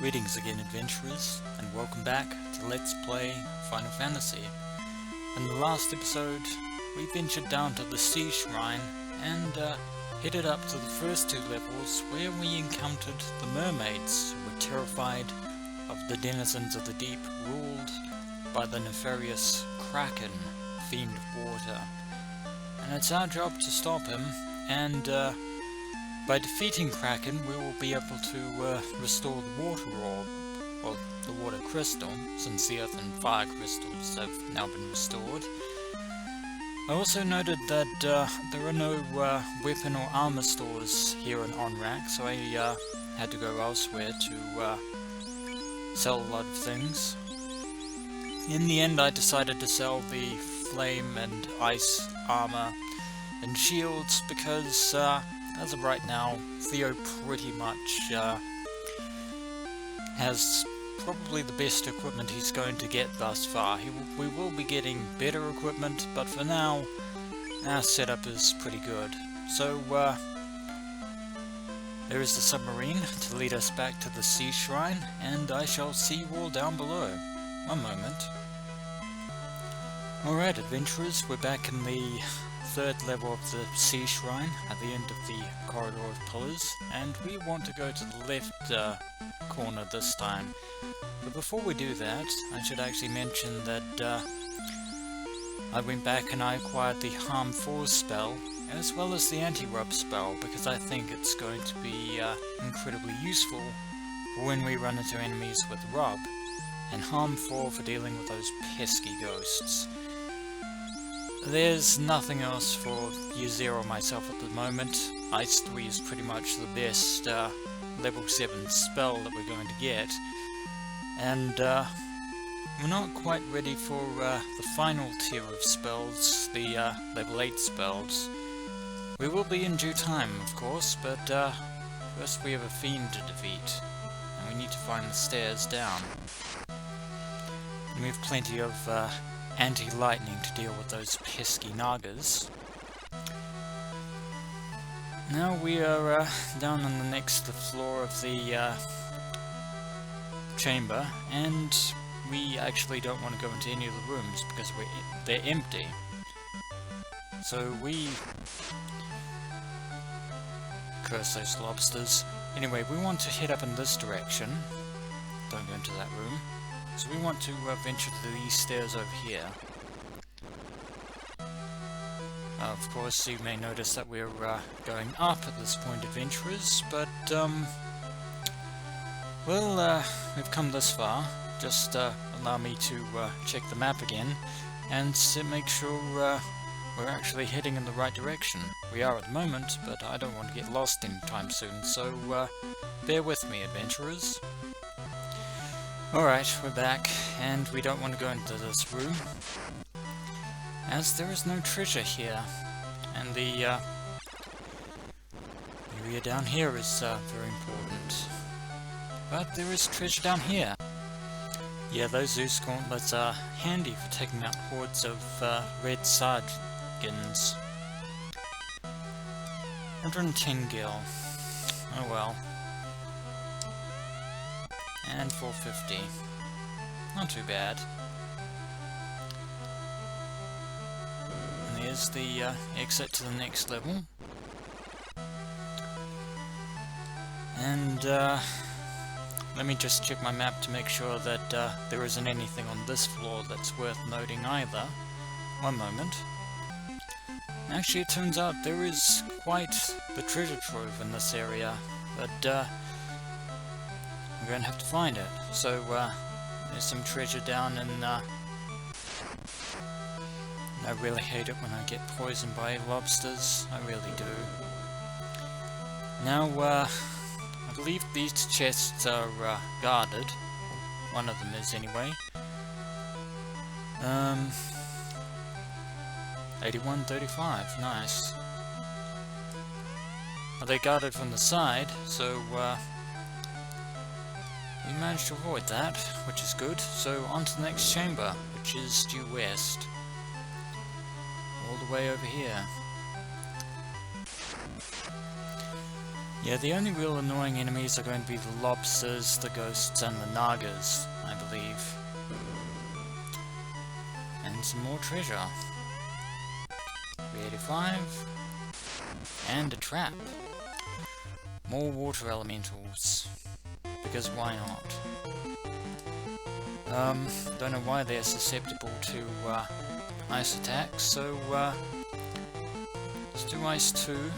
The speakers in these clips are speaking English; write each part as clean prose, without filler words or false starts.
Greetings again, adventurers, and welcome back to Let's Play Final Fantasy. In the last episode, we ventured down to the Sea Shrine and headed up to the first two levels where we encountered the mermaids who were terrified of the denizens of the deep ruled by the nefarious Kraken, Fiend of water. And it's our job to stop him, and by defeating Kraken, we will be able to restore the water orb, or the water crystal, since the earth and fire crystals have now been restored. I also noted that there are no weapon or armor stores here in Onrak, so I had to go elsewhere to sell a lot of things. In the end, I decided to sell the flame and ice armor and shields because as of right now, Theo pretty much has probably the best equipment he's going to get thus far. We will be getting better equipment, but for now, our setup is pretty good. So, there is the submarine to lead us back to the Sea Shrine, and I shall see you all down below. One moment. Alright, adventurers, we're back in the third level of the Sea Shrine at the end of the corridor of pillars, and we want to go to the left corner this time. But before we do that, I should actually mention that I went back and I acquired the Harm 4 spell as well as the Anti-Rub spell, because I think it's going to be incredibly useful for when we run into enemies with Rub, and Harm 4 for dealing with those pesky ghosts. There's nothing else for Year 0 myself at the moment. Ice 3 is pretty much the best level 7 spell that we're going to get. And we're not quite ready for the final tier of spells, the level 8 spells. We will be in due time, of course, but first we have a Fiend to defeat, and we need to find the stairs down. And we have plenty of anti-lightning to deal with those pesky Nagas. Now we are down on the next floor of the chamber, and we actually don't want to go into any of the rooms because they're empty. So we curse those lobsters. Anyway, we want to head up in this direction. Don't go into that room. So we want to venture to these stairs over here. Of course, you may notice that we're going up at this point, adventurers, but well, we've come this far. Just allow me to check the map again and make sure we're actually heading in the right direction. We are at the moment, but I don't want to get lost anytime soon, so bear with me, adventurers. Alright, we're back, and we don't want to go into this room, as there is no treasure here, and the area down here is very important. But there is treasure down here. Yeah, those Zeus gauntlets are handy for taking out hordes of red Sargans. 110 gil. Oh well. And 450. Not too bad. And there's the exit to the next level. And let me just check my map to make sure that there isn't anything on this floor that's worth noting either. One moment. Actually, it turns out there is quite the treasure trove in this area, but we're going to have to find it. So, there's some treasure down in, I really hate it when I get poisoned by lobsters. I really do. Now, I believe these chests are guarded. One of them is, anyway. 8135, nice. Well, they're guarded from the side, so, we managed to avoid that, which is good. So on to the next chamber, which is due west. All the way over here. Yeah, the only real annoying enemies are going to be the lobsters, the ghosts, and the nagas, I believe. And some more treasure. 385. And a trap. More water elementals. Because why not? Don't know why they're susceptible to ice attacks, so let's do ice 2.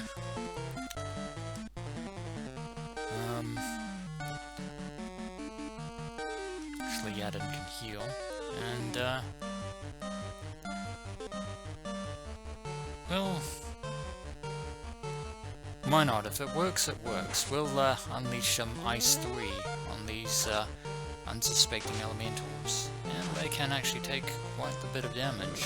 Actually, Yadin can heal, and well, why not? If it works, it works. We'll unleash some ice 3 on these unsuspecting elementals, and they can actually take quite a bit of damage.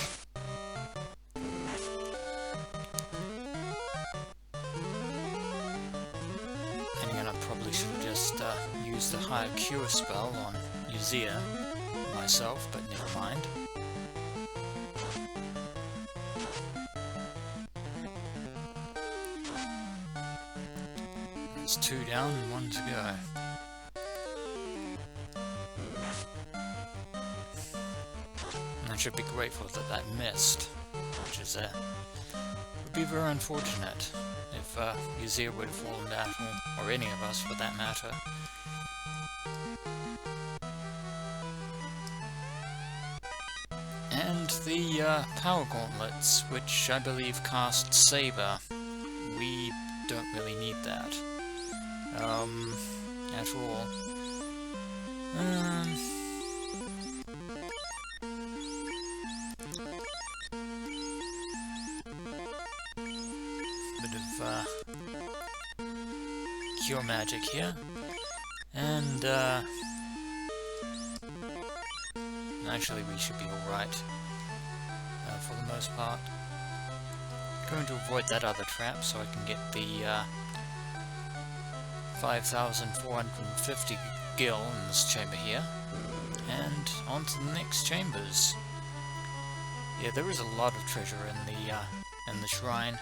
And again, I probably should have just used the higher cure spell on Uzir myself, but never mind. There's 2 down and 1 to go. I should be grateful that that missed, which is would be very unfortunate if Uzir would have fallen down, or any of us for that matter. And the power gauntlets, which I believe cast Saber, we don't really need that at all. Bit of cure magic here, and actually we should be alright for the most part. Going to avoid that other trap so I can get the 5,450 gil in this chamber here, and on to the next chambers. Yeah, there is a lot of treasure in the shrine.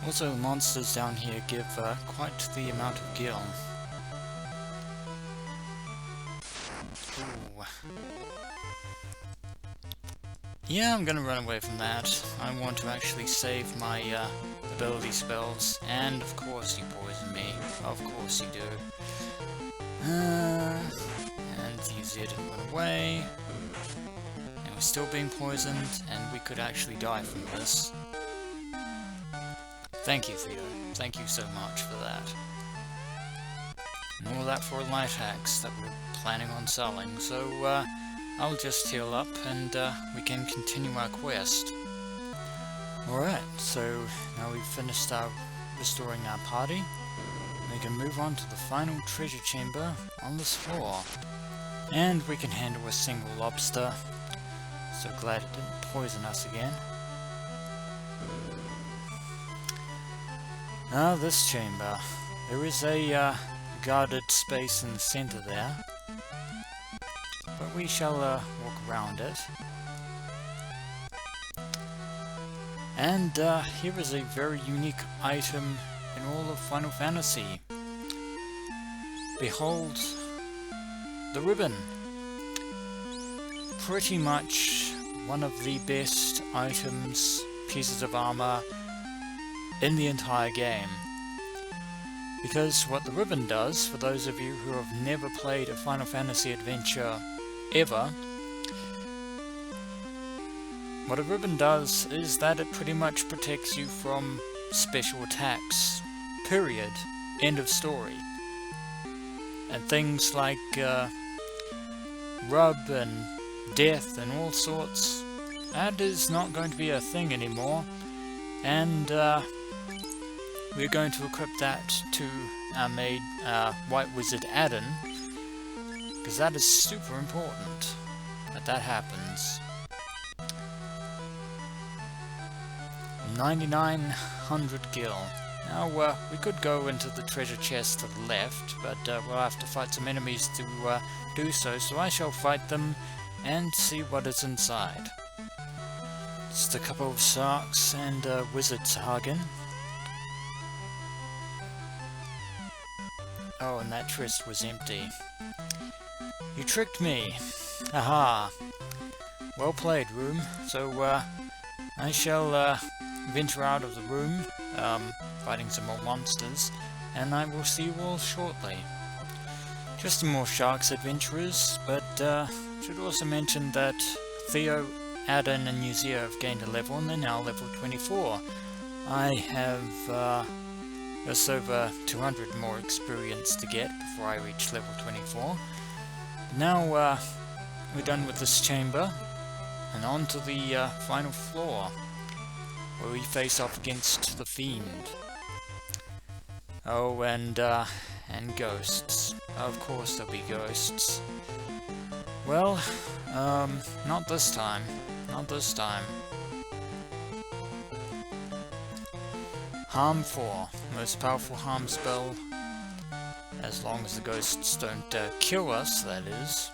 Also, monsters down here give quite the amount of gil. Ooh. Yeah, I'm gonna run away from that. I want to actually save my ability spells, and of course you poison me. Of course you do. And the Uzir didn't run away. And we're still being poisoned, and we could actually die from this. Thank you, Theo. Thank you so much for that. And all that for a light axe that we're planning on selling, so I'll just heal up and we can continue our quest. Alright, so now we've finished restoring our party. We can move on to the final treasure chamber on this floor. And we can handle a single lobster. So glad it didn't poison us again. Now this chamber. There is a guarded space in the center there. But we shall walk around it. And here is a very unique item in all of Final Fantasy. Behold the ribbon. Pretty much one of the best items, pieces of armor in the entire game. Because what the ribbon does, for those of you who have never played a Final Fantasy adventure ever, what a ribbon does is that it pretty much protects you from special attacks. Period. End of story. And things like rub and death and all sorts, that is not going to be a thing anymore. And we're going to equip that to our maid, White Wizard Adin, because that is super important that that happens. 9,900 gil. Now, we could go into the treasure chest to the left, but we'll have to fight some enemies to do so, so I shall fight them and see what is inside. Just a couple of sharks and a wizard's hagen. Oh, and that tryst was empty. You tricked me. Aha. Well played, room. So, I shall, venture out of the room, fighting some more monsters, and I will see you all shortly. Just some more sharks adventurers, but, should also mention that Theo, Adam, and Nuzia have gained a level, and they're now level 24. I have, just over 200 more experience to get before I reach level 24. Now, we're done with this chamber, and on to the final floor, where we face off against the Fiend. Oh, and ghosts. Of course there'll be ghosts. Well, not this time. Not this time. Harm 4. Most powerful harm spell. As long as the ghosts don't kill us, that is.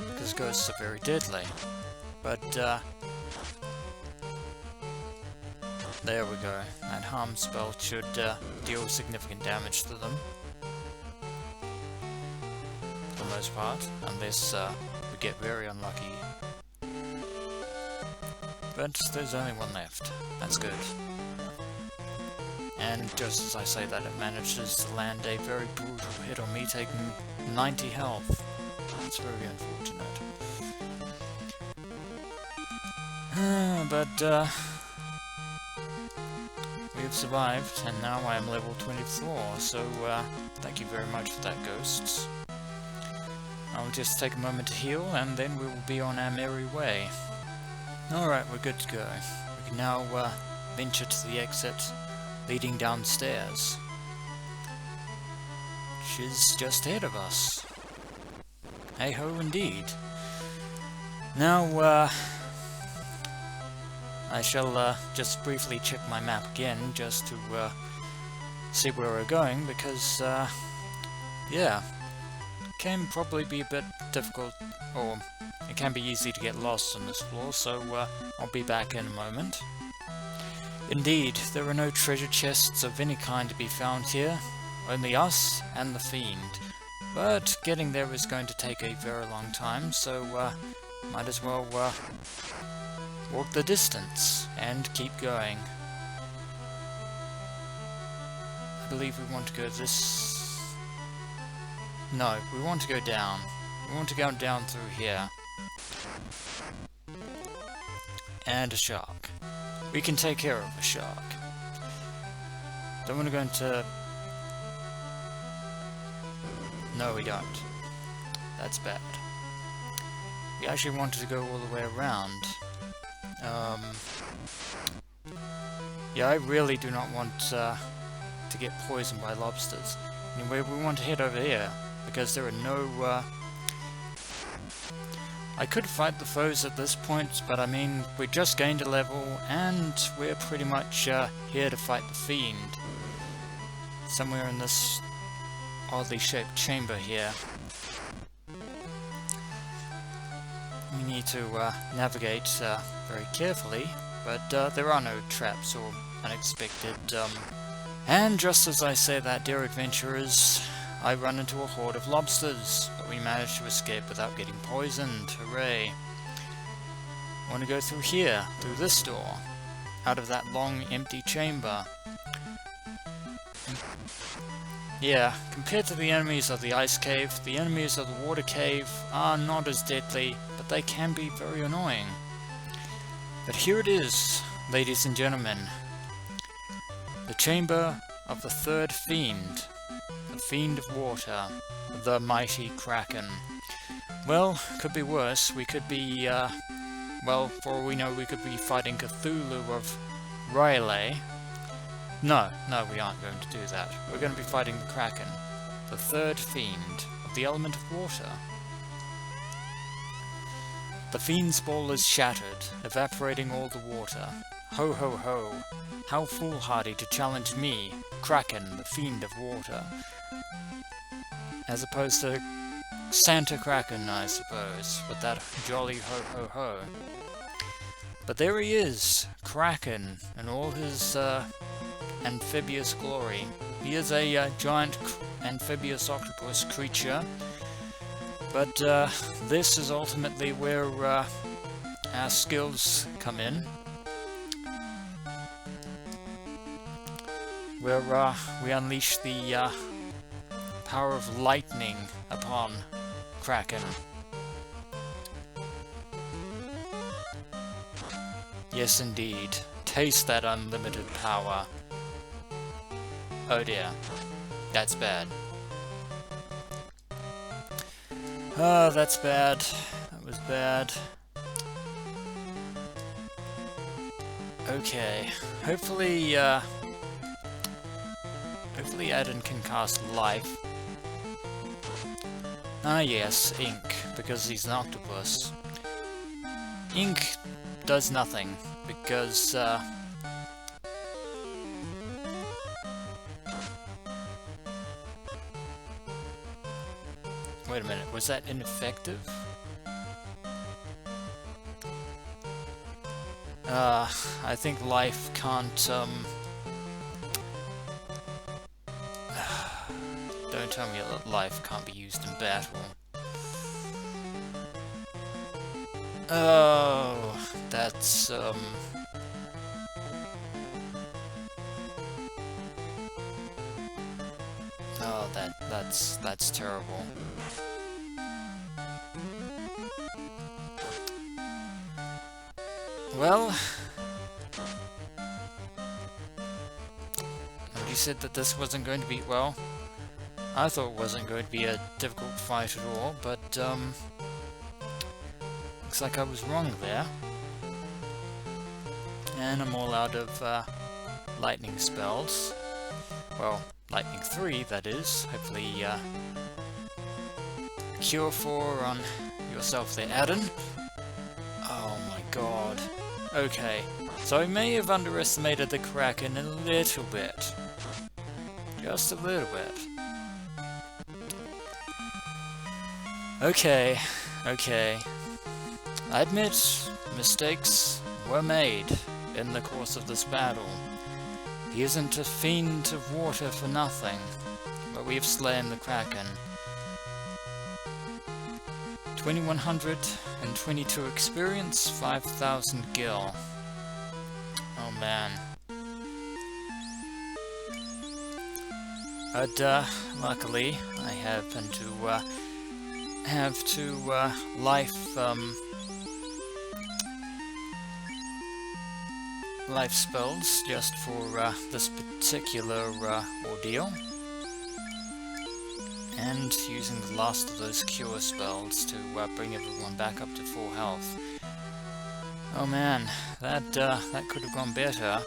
Because ghosts are very deadly. But, there we go. That harm spell should deal significant damage to them. For the most part. Unless we get very unlucky. But there's only one left. That's good. And just as I say that, it manages to land a very brutal hit on me, taking 90 health. That's very unfortunate. But, we've survived, and now I am level 24, so, thank you very much for that, ghosts. I'll just take a moment to heal, and then we will be on our merry way. Alright, we're good to go. We can now, venture to the exit, leading downstairs, which is just ahead of us. Hey-ho indeed. Now, I shall just briefly check my map again, just to see where we're going, because, yeah, it can probably be a bit difficult, or it can be easy to get lost on this floor, so I'll be back in a moment. Indeed, there are no treasure chests of any kind to be found here, only us and the Fiend. But getting there is going to take a very long time, so might as well walk the distance and keep going. I believe we want to go this... No, we want to go down. We want to go down through here. And a shark. We can take care of a shark. Don't want to go into... No, we don't. That's bad. We actually wanted to go all the way around. Yeah, I really do not want to get poisoned by lobsters. Anyway, we want to head over here, because there are no... I could fight the foes at this point, but I mean, we just gained a level, and we're pretty much here to fight the Fiend. Somewhere in this oddly shaped chamber here. We need to navigate very carefully, but there are no traps or unexpected... And just as I say that, dear adventurers, I run into a horde of lobsters, but we managed to escape without getting poisoned. Hooray! I want to go through here, through this door, out of that long, empty chamber. Yeah, compared to the enemies of the ice cave, the enemies of the water cave are not as deadly, but they can be very annoying. But here it is, ladies and gentlemen. The chamber of the third Fiend. The Fiend of Water. The mighty Kraken. Well, could be worse. We could be, well, for all we know, we could be fighting Cthulhu of R'lyeh. No, we aren't going to do that. We're going to be fighting the Kraken. The third Fiend of the element of water. The Fiend's ball is shattered, evaporating all the water. Ho ho ho! How foolhardy to challenge me, Kraken, the Fiend of Water. As opposed to Santa Kraken, I suppose, with that jolly ho ho ho. But there he is, Kraken, in all his amphibious glory. He is a giant amphibious octopus creature, but this is ultimately where our skills come in. Where we unleash the power of lightning upon Kraken. Yes, indeed. Taste that unlimited power. Oh dear. That's bad. Oh, that's bad. That was bad. Okay. Hopefully Adam can cast Life. Ah yes, Ink, because he's an octopus. Ink does nothing, because wait a minute, was that ineffective? I think Life can't, don't tell me that Life can't be used in battle. Oh, that's, oh, that's terrible. Well, you said that this wasn't going to be, well, I thought it wasn't going to be a difficult fight at all, but, looks like I was wrong there. And I'm all out of, lightning spells. Well, lightning 3, that is. Hopefully, Cure 4 on yourself there, Adam. Oh my god. Okay, so I may have underestimated the Kraken a little bit. Just a little bit. Okay, okay. I admit, mistakes were made in the course of this battle. He isn't a fiend of water for nothing, but we have slain the Kraken. 2122 experience, 5000 gil. Oh man. But luckily, I happen to have two life spells just for this particular ordeal. And using the last of those cure spells to bring everyone back up to full health. Oh man, that could have gone better,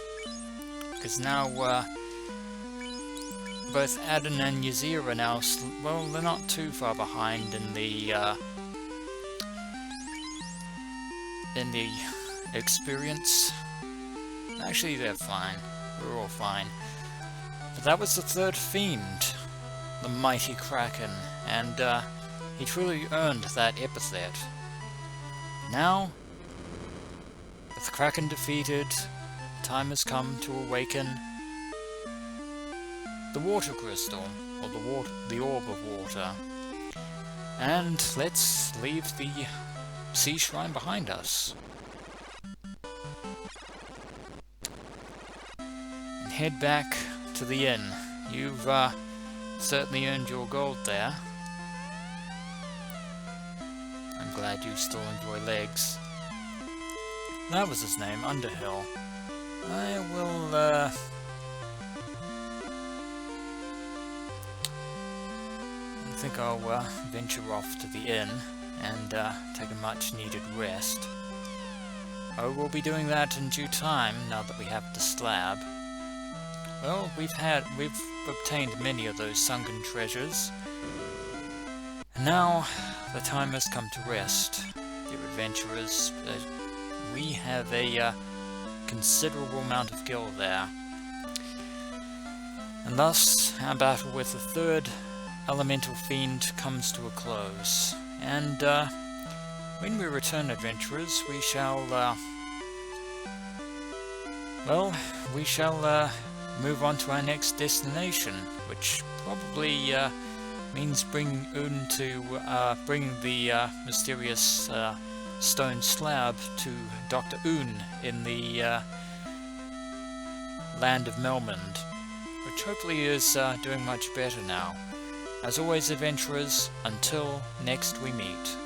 because now both Adam and Yazir are now, well, they're not too far behind in the experience. Actually, they're fine. We're all fine. But that was the third Fiend. The mighty Kraken, and he truly earned that epithet. Now, with the Kraken defeated, time has come to awaken the water crystal, or the orb of water. And let's leave the sea shrine behind us. And head back to the inn. You've certainly earned your gold there. I'm glad you still enjoy legs. That was his name, Underhill. I will, I think I'll venture off to the inn and take a much needed rest. I will be doing that in due time now that we have the slab. Well, we've obtained many of those sunken treasures, and now the time has come to rest, dear adventurers. We have a considerable amount of gil there, and thus our battle with the third elemental fiend comes to a close. And when we return, adventurers, we shall move on to our next destination, which probably means bringing the mysterious stone slab to Dr. Un in the land of Melmond, which hopefully is doing much better now. As always, adventurers, until next we meet.